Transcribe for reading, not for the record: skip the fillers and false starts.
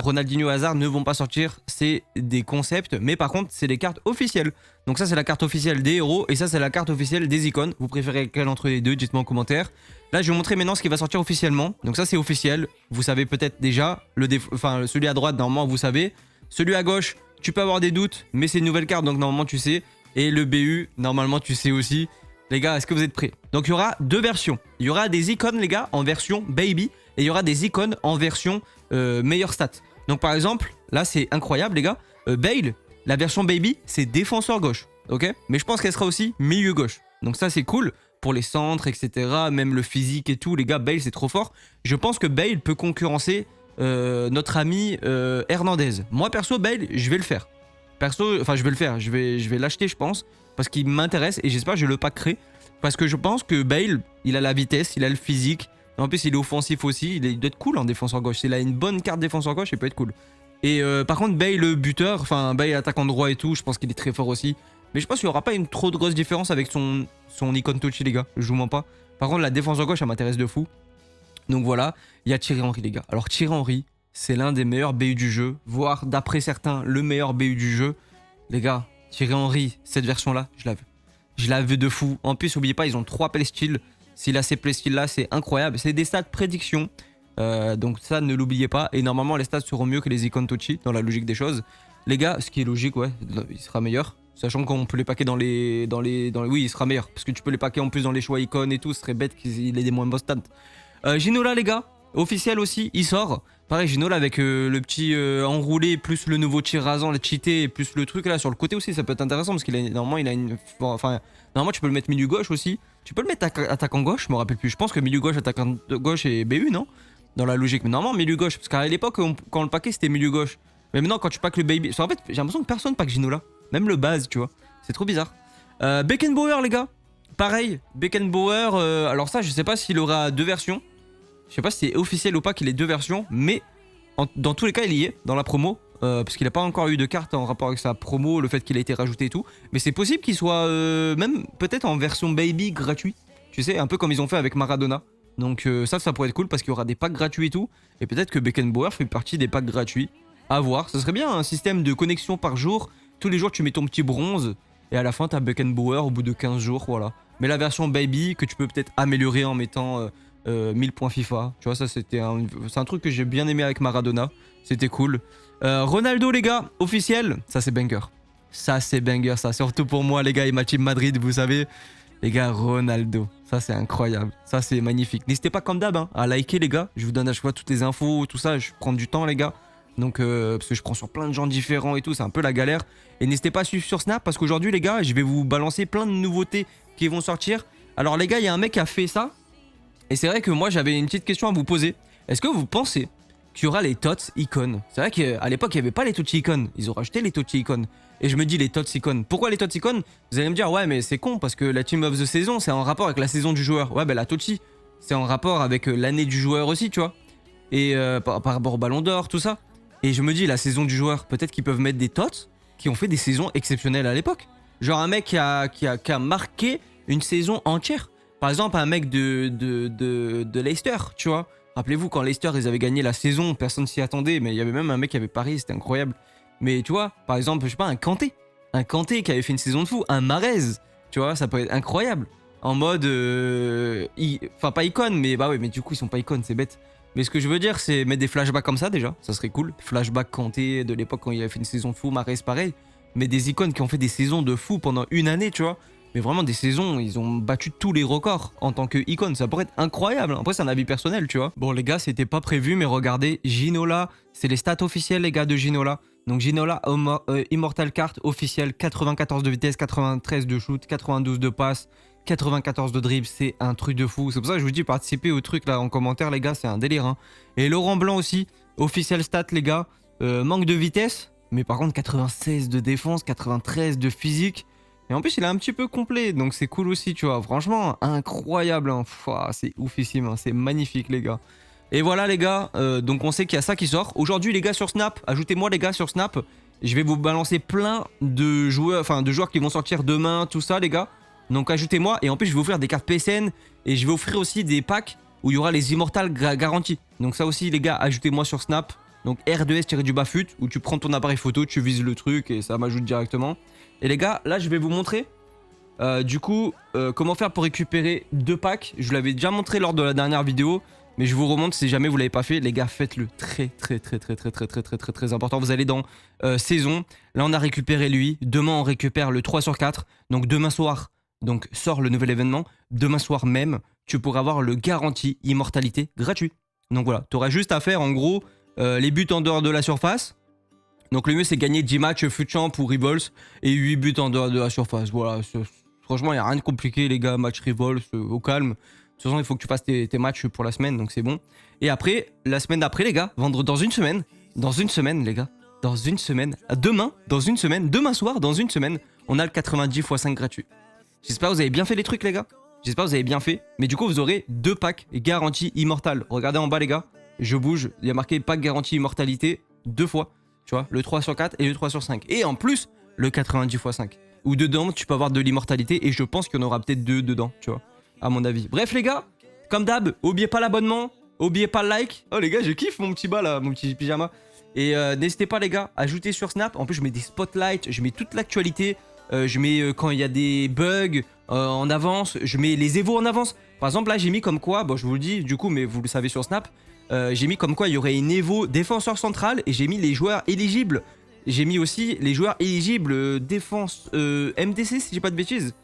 Ronaldinho et Hazard ne vont pas sortir, c'est des concepts, mais par contre, c'est des cartes officielles. Donc ça, c'est la carte officielle des héros, et ça, c'est la carte officielle des icônes. Vous préférez quelle entre les deux? Dites-moi en commentaire. Là, je vais vous montrer maintenant ce qui va sortir officiellement. Donc ça, c'est officiel. Vous savez peut-être déjà. Celui à droite, normalement, vous savez. Celui à gauche, tu peux avoir des doutes, mais c'est une nouvelle carte, donc normalement, tu sais. Et le BU, normalement, tu sais aussi. Les gars, est-ce que vous êtes prêts? Donc il y aura deux versions. Il y aura des icônes, les gars, en version baby, et il y aura des icônes en version meilleure stat. Donc par exemple, là c'est incroyable les gars, Bale, la version baby, c'est défenseur gauche, ok? Mais je pense qu'elle sera aussi milieu gauche. Donc ça c'est cool pour les centres, etc. Même le physique et tout, les gars, Bale c'est trop fort. Je pense que Bale peut concurrencer notre ami Hernandez. Moi perso, Bale, je vais le faire. Perso, enfin je vais le faire, je vais l'acheter je pense, parce qu'il m'intéresse et j'espère que je le packerai. Parce que je pense que Bale, il a la vitesse, il a le physique. En plus, il est offensif aussi. Il doit être cool en défenseur gauche. S'il a une bonne carte défenseur gauche, il peut être cool. Et par contre, Bale, le buteur, enfin, Bale, attaquant droit et tout, je pense qu'il est très fort aussi. Mais je pense qu'il n'y aura pas une trop de grosse différence avec son icône touchy, les gars. Je vous mens pas. Par contre, la défenseur gauche, ça m'intéresse de fou. Donc voilà, il y a Thierry Henry, les gars. Alors, Thierry Henry, c'est l'un des meilleurs BU du jeu, voire d'après certains, le meilleur BU du jeu. Les gars, Thierry Henry, cette version-là, je la veux. Je la veux de fou. En plus, n'oubliez pas, ils ont 3 playstyles. S'il a ces playstyles-là, c'est incroyable. C'est des stats prédiction. Donc ça, ne l'oubliez pas. Et normalement, les stats seront mieux que les icônes touchy, dans la logique des choses. Les gars, ce qui est logique, ouais, il sera meilleur. Sachant qu'on peut les paquer dans les... Oui, il sera meilleur. Parce que tu peux les paquer en plus dans les choix icônes et tout. Ce serait bête qu'il ait des moins bons stats. Ginola, les gars, officiel aussi, il sort. Pareil, Ginola avec le petit enroulé, plus le nouveau tir rasant, le cheaté, plus le truc là sur le côté aussi, ça peut être intéressant parce qu'il a normalement il a une. Enfin, normalement tu peux le mettre milieu gauche aussi. Tu peux le mettre attaquant gauche, je me rappelle plus. Je pense que milieu gauche, attaquant gauche et BU, non? Dans la logique. Mais normalement milieu gauche, parce qu'à l'époque, quand on le paquait, c'était milieu gauche. Mais maintenant, quand tu packes le baby. En fait, j'ai l'impression que personne pack Ginola. Même le base, tu vois. C'est trop bizarre. Beckenbauer, les gars. Pareil, Beckenbauer. Alors ça, je sais pas s'il aura 2 versions. Je sais pas si c'est officiel ou pas qu'il ait 2 versions, mais dans tous les cas, il y est dans la promo. Parce qu'il n'a pas encore eu de carte en rapport avec sa promo, le fait qu'il a été rajouté et tout. Mais c'est possible qu'il soit même peut-être en version baby gratuit. Tu sais, un peu comme ils ont fait avec Maradona. Donc ça pourrait être cool parce qu'il y aura des packs gratuits et tout. Et peut-être que Beckenbauer fait partie des packs gratuits. À voir. Ça serait bien un système de connexion par jour. Tous les jours, tu mets ton petit bronze. Et à la fin, tu as Beckenbauer au bout de 15 jours. Voilà. Mais la version baby que tu peux peut-être améliorer en mettant 1000 points FIFA. Tu vois, ça c'est un truc que j'ai bien aimé avec Maradona. C'était cool. Ronaldo, les gars, officiel. Ça c'est banger. Ça c'est banger, ça. Surtout pour moi, les gars, et ma team Madrid, vous savez. Les gars, Ronaldo. Ça c'est incroyable. Ça c'est magnifique. N'hésitez pas comme d'hab à liker, les gars. Je vous donne à chaque fois toutes les infos, tout ça. Je prends du temps, les gars. Donc, parce que je prends sur plein de gens différents et tout. C'est un peu la galère. Et n'hésitez pas à suivre sur Snap parce qu'aujourd'hui, les gars, je vais vous balancer plein de nouveautés qui vont sortir. Alors, les gars, il y a un mec qui a fait ça. Et c'est vrai que moi, j'avais une petite question à vous poser. Est-ce que vous pensez qu'il y aura les TOTS icônes? C'est vrai qu'à l'époque, il n'y avait pas les TOTS icônes. Ils ont rajouté les TOTS icônes. Et je me dis, les TOTS icônes. Pourquoi les TOTS icônes? Vous allez me dire, ouais, mais c'est con parce que la Team of the Season, c'est en rapport avec la saison du joueur. Ouais, ben la TOTS, c'est en rapport avec l'année du joueur aussi, tu vois. Et par rapport au Ballon d'Or, tout ça. Et je me dis, la saison du joueur, peut-être qu'ils peuvent mettre des TOTS qui ont fait des saisons exceptionnelles à l'époque. Genre un mec qui a marqué une saison entière. Par exemple, un mec de Leicester, tu vois. Rappelez-vous, quand Leicester, ils avaient gagné la saison, personne s'y attendait. Mais il y avait même un mec qui avait parié, c'était incroyable. Mais tu vois, par exemple, je sais pas, un Kanté. Un Kanté qui avait fait une saison de fou. Un Mahrez, tu vois, ça peut être incroyable. En mode... Enfin, pas icône, mais bah ouais, mais du coup, ils sont pas icônes, c'est bête. Mais ce que je veux dire, c'est mettre des flashbacks comme ça, déjà. Ça serait cool. Flashback Kanté de l'époque quand il avait fait une saison de fou. Mahrez, pareil. Mais des icônes qui ont fait des saisons de fou pendant une année, tu vois. Mais vraiment des saisons, ils ont battu tous les records en tant que icône. Ça pourrait être incroyable. Après, c'est un avis personnel, tu vois. Bon, les gars, c'était pas prévu, mais regardez, Ginola, c'est les stats officielles, les gars, de Ginola. Donc, Ginola, Immortal Card officiel, 94 de vitesse, 93 de shoot, 92 de passe, 94 de dribble. C'est un truc de fou. C'est pour ça que je vous dis, participez au truc là en commentaire, les gars, c'est un délire. Hein. Et Laurent Blanc aussi, officiel stat, les gars. Manque de vitesse, mais par contre, 96 de défense, 93 de physique. Et en plus, il est un petit peu complet, donc c'est cool aussi, tu vois. Franchement, incroyable. Hein. C'est oufissime, hein. C'est magnifique, les gars. Et voilà, les gars. Donc, on sait qu'il y a ça qui sort. Aujourd'hui, les gars, sur Snap, ajoutez-moi, les gars, sur Snap. Je vais vous balancer plein de joueurs, qui vont sortir demain, tout ça, les gars. Donc, ajoutez-moi. Et en plus, je vais offrir des cartes PSN. Et je vais offrir aussi des packs où il y aura les Immortals garantis. Donc, ça aussi, les gars, ajoutez-moi sur Snap. Donc R2S-fut, où tu prends ton appareil photo, tu vises le truc et ça m'ajoute directement. Et les gars, là je vais vous montrer comment faire pour récupérer 2 packs. Je vous l'avais déjà montré lors de la dernière vidéo, mais je vous remonte si jamais vous l'avez pas fait. Les gars, faites-le, très important. Vous allez dans saison, là on a récupéré lui, demain on récupère le 3 sur 4, donc demain soir, donc sort le nouvel événement, demain soir même, tu pourras avoir le garantie immortalité gratuit. Donc voilà, tu auras juste à faire en gros les buts en dehors de la surface. Donc le mieux c'est gagner 10 matchs FUT Champ ou Revolts et 8 buts en dehors de la surface. Voilà, franchement il n'y a rien de compliqué les gars, match Revolts au calme. De toute façon il faut que tu fasses tes matchs pour la semaine donc c'est bon. Et après, la semaine d'après les gars, vendre dans une semaine les gars, dans une semaine, demain, dans une semaine, demain soir, dans une semaine, on a le 90 x 5 gratuit. J'espère que vous avez bien fait les trucs les gars. J'espère que vous avez bien fait. Mais du coup vous aurez 2 packs garantie immortale. Regardez en bas les gars, je bouge, il y a marqué pack garantie immortalité 2 fois. Tu vois, le 3 sur 4 et le 3 sur 5. Et en plus, le 90 x 5. Ou dedans, tu peux avoir de l'immortalité. Et je pense qu'il y en aura peut-être 2 dedans, tu vois, à mon avis. Bref, les gars, comme d'hab, oubliez pas l'abonnement. Oubliez pas le like. Oh, les gars, je kiffe mon petit bas là, mon petit pyjama. Et n'hésitez pas, les gars, à ajouter sur Snap. En plus, je mets des spotlights, je mets toute l'actualité. Je mets quand il y a des bugs en avance. Je mets les évos en avance. Par exemple, là, j'ai mis comme quoi, bon, je vous le dis du coup, mais vous le savez sur Snap. J'ai mis comme quoi il y aurait une Evo défenseur central et j'ai mis les joueurs éligibles. J'ai mis aussi les joueurs éligibles défense MDC si j'ai pas de bêtises.